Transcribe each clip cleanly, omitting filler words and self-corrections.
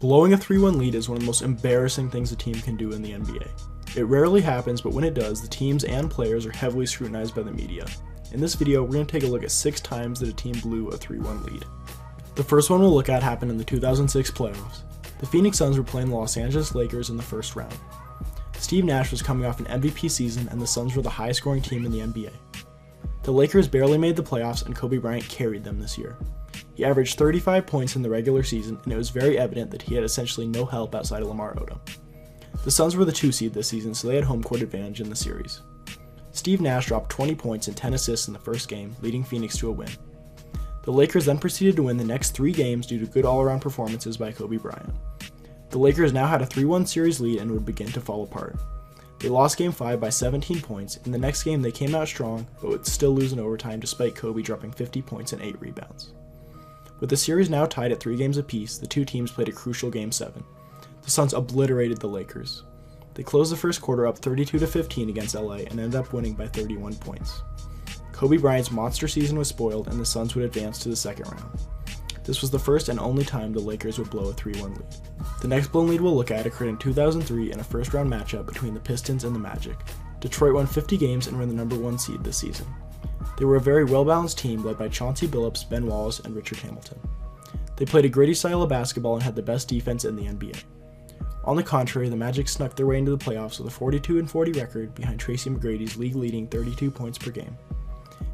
Blowing a 3-1 lead is one of the most embarrassing things a team can do in the NBA. It rarely happens, but when it does, the teams and players are heavily scrutinized by the media. In this video, we're going to take a look at 6 times that a team blew a 3-1 lead. The first one we'll look at happened in the 2006 playoffs. The Phoenix Suns were playing the Los Angeles Lakers in the first round. Steve Nash was coming off an MVP season, and the Suns were the highest scoring team in the NBA. The Lakers barely made the playoffs, and Kobe Bryant carried them this year. He averaged 35 points in the regular season, and it was very evident that he had essentially no help outside of Lamar Odom. The Suns were the 2 seed this season, so they had home court advantage in the series. Steve Nash dropped 20 points and 10 assists in the first game, leading Phoenix to a win. The Lakers then proceeded to win the next 3 games due to good all-around performances by Kobe Bryant. The Lakers now had a 3-1 series lead and would begin to fall apart. They lost Game 5 by 17 points. In the next game they came out strong, but would still lose in overtime despite Kobe dropping 50 points and 8 rebounds. With the series now tied at 3 games apiece, the two teams played a crucial Game 7. The Suns obliterated the Lakers. They closed the first quarter up 32-15 against LA and ended up winning by 31 points. Kobe Bryant's monster season was spoiled and the Suns would advance to the second round. This was the first and only time the Lakers would blow a 3-1 lead. The next blown lead we'll look at occurred in 2003 in a first round matchup between the Pistons and the Magic. Detroit won 50 games and were the number 1 seed this season. They were a very well-balanced team led by Chauncey Billups, Ben Wallace, and Richard Hamilton. They played a gritty style of basketball and had the best defense in the NBA. On the contrary, the Magic snuck their way into the playoffs with a 42-40 record behind Tracy McGrady's league-leading 32 points per game.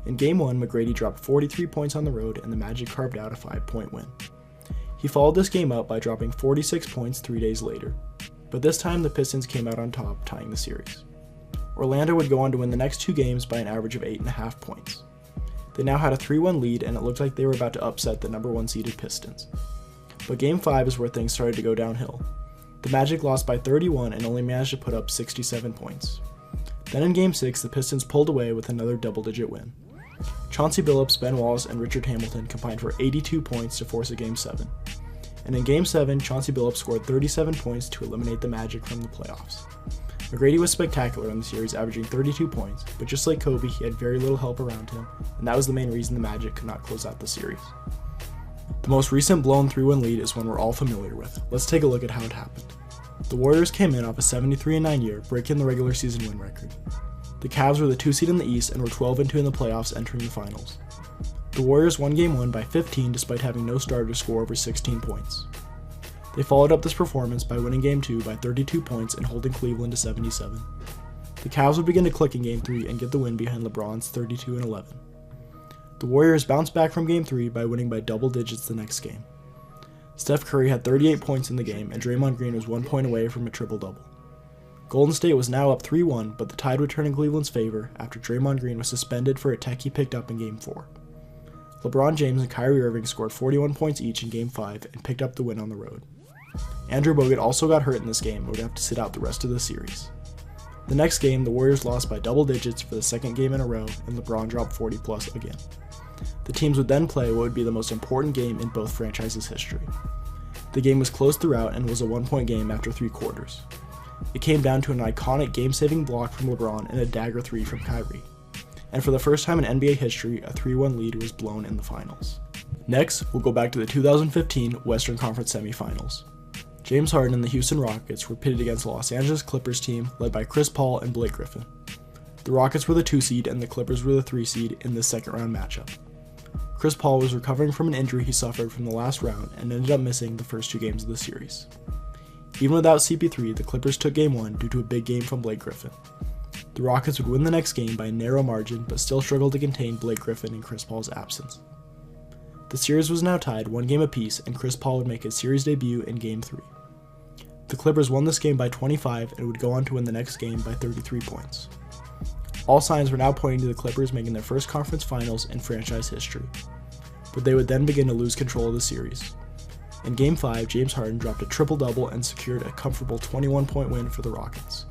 In Game 1, McGrady dropped 43 points on the road and the Magic carved out a 5-point win. He followed this game up by dropping 46 points 3 days later, but this time the Pistons came out on top, tying the series. Orlando would go on to win the next 2 games by an average of 8.5 points. They now had a 3-1 lead and it looked like they were about to upset the number 1 seeded Pistons. But Game 5 is where things started to go downhill. The Magic lost by 31 and only managed to put up 67 points. Then in Game 6, the Pistons pulled away with another double-digit win. Chauncey Billups, Ben Wallace, and Richard Hamilton combined for 82 points to force a Game 7. And in Game 7, Chauncey Billups scored 37 points to eliminate the Magic from the playoffs. McGrady was spectacular in the series, averaging 32 points, but just like Kobe, he had very little help around him, and that was the main reason the Magic could not close out the series. The most recent blown 3-1 lead is one we're all familiar with. Let's take a look at how it happened. The Warriors came in off a 73-9 year, breaking the regular season win record. The Cavs were the 2 seed in the East and were 12-2 in the playoffs entering the finals. The Warriors won Game 1 by 15 despite having no starter score over 16 points. They followed up this performance by winning Game 2 by 32 points and holding Cleveland to 77. The Cavs would begin to click in Game 3 and get the win behind LeBron's 32-11. The Warriors bounced back from Game 3 by winning by double digits the next game. Steph Curry had 38 points in the game and Draymond Green was 1 point away from a triple-double. Golden State was now up 3-1, but the tide would turn in Cleveland's favor after Draymond Green was suspended for a tech he picked up in Game 4. LeBron James and Kyrie Irving scored 41 points each in Game 5 and picked up the win on the road. Andrew Bogut also got hurt in this game and would have to sit out the rest of the series. The next game, the Warriors lost by double digits for the second game in a row, and LeBron dropped 40 plus again. The teams would then play what would be the most important game in both franchises' history. The game was close throughout and was a 1-point game after 3 quarters. It came down to an iconic game-saving block from LeBron and a dagger 3 from Kyrie. And for the first time in NBA history, a 3-1 lead was blown in the finals. Next, we'll go back to the 2015 Western Conference semifinals. James Harden and the Houston Rockets were pitted against the Los Angeles Clippers team led by Chris Paul and Blake Griffin. The Rockets were the 2 seed and the Clippers were the 3 seed in this second round matchup. Chris Paul was recovering from an injury he suffered from the last round and ended up missing the first 2 games of the series. Even without CP3, the Clippers took Game 1 due to a big game from Blake Griffin. The Rockets would win the next game by a narrow margin, but still struggled to contain Blake Griffin in Chris Paul's absence. The series was now tied 1 game apiece, and Chris Paul would make his series debut in Game 3. The Clippers won this game by 25 and would go on to win the next game by 33 points. All signs were now pointing to the Clippers making their first conference finals in franchise history, but they would then begin to lose control of the series. In Game 5, James Harden dropped a triple-double and secured a comfortable 21-point win for the Rockets.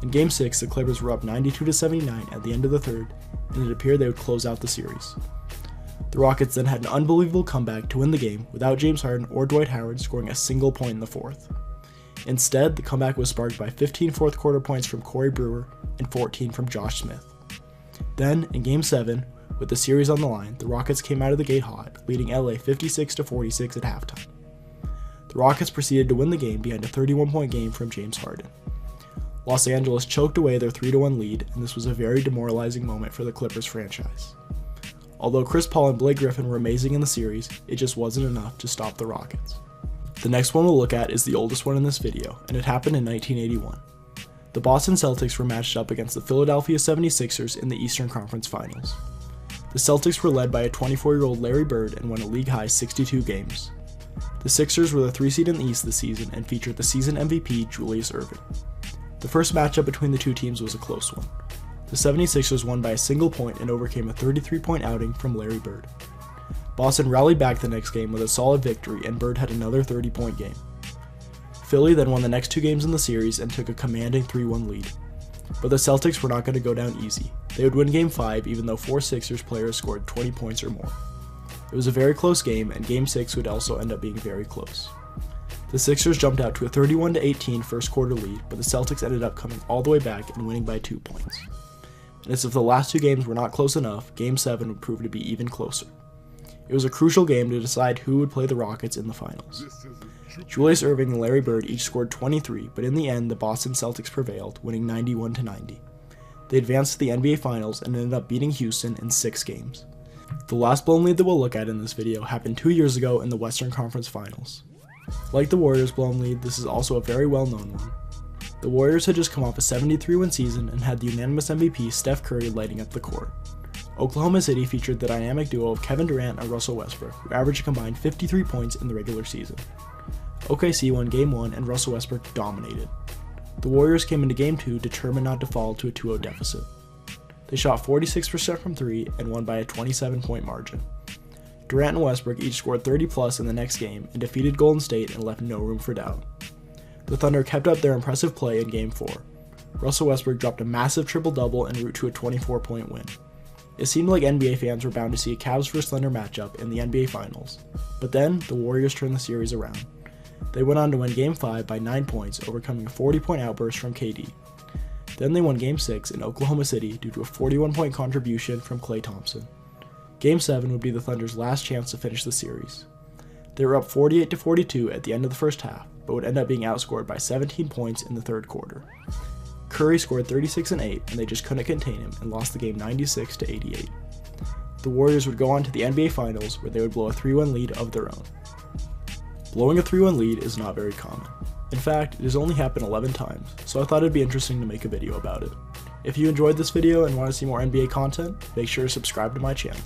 In Game 6, the Clippers were up 92-79 at the end of the third, and it appeared they would close out the series. The Rockets then had an unbelievable comeback to win the game without James Harden or Dwight Howard scoring a single point in the fourth. Instead, the comeback was sparked by 15 fourth-quarter points from Corey Brewer and 14 from Josh Smith. Then, in Game 7, with the series on the line, the Rockets came out of the gate hot, leading LA 56-46 at halftime. The Rockets proceeded to win the game behind a 31-point game from James Harden. Los Angeles choked away their 3-1 lead, and this was a very demoralizing moment for the Clippers franchise. Although Chris Paul and Blake Griffin were amazing in the series, it just wasn't enough to stop the Rockets. The next one we'll look at is the oldest one in this video, and it happened in 1981. The Boston Celtics were matched up against the Philadelphia 76ers in the Eastern Conference Finals. The Celtics were led by a 24-year-old Larry Bird and won a league-high 62 games. The Sixers were the 3 seed in the East this season and featured the season MVP Julius Erving. The first matchup between the two teams was a close one. The 76ers won by a single point and overcame a 33-point outing from Larry Bird. Boston rallied back the next game with a solid victory, and Bird had another 30-point game. Philly then won the next 2 games in the series and took a commanding 3-1 lead. But the Celtics were not going to go down easy. They would win Game 5 even though 4 Sixers players scored 20 points or more. It was a very close game, and Game 6 would also end up being very close. The Sixers jumped out to a 31-18 first quarter lead, but the Celtics ended up coming all the way back and winning by 2 points. And as if the last 2 games were not close enough, Game 7 would prove to be even closer. It was a crucial game to decide who would play the Rockets in the finals. Julius Erving and Larry Bird each scored 23, but in the end the Boston Celtics prevailed, winning 91-90. They advanced to the NBA Finals and ended up beating Houston in 6 games. The last blown lead that we'll look at in this video happened 2 years ago in the Western Conference Finals. Like the Warriors' blown lead, this is also a very well-known one. The Warriors had just come off a 73-win season and had the unanimous MVP Steph Curry lighting up the court. Oklahoma City featured the dynamic duo of Kevin Durant and Russell Westbrook, who averaged a combined 53 points in the regular season. OKC won Game 1 and Russell Westbrook dominated. The Warriors came into Game 2 determined not to fall to a 2-0 deficit. They shot 46% from 3 and won by a 27-point margin. Durant and Westbrook each scored 30+ in the next game and defeated Golden State and left no room for doubt. The Thunder kept up their impressive play in Game 4. Russell Westbrook dropped a massive triple-double en route to a 24-point win. It seemed like NBA fans were bound to see a Cavs vs Thunder matchup in the NBA Finals, but then the Warriors turned the series around. They went on to win Game 5 by 9 points, overcoming a 40-point outburst from KD. Then they won Game 6 in Oklahoma City due to a 41-point contribution from Klay Thompson. Game 7 would be the Thunder's last chance to finish the series. They were up 48-42 at the end of the first half, but would end up being outscored by 17 points in the third quarter. Curry scored 36 and 8, and they just couldn't contain him and lost the game 96-88. The Warriors would go on to the NBA Finals, where they would blow a 3-1 lead of their own. Blowing a 3-1 lead is not very common. In fact, it has only happened 11 times, so I thought it'd be interesting to make a video about it. If you enjoyed this video and want to see more NBA content, make sure to subscribe to my channel.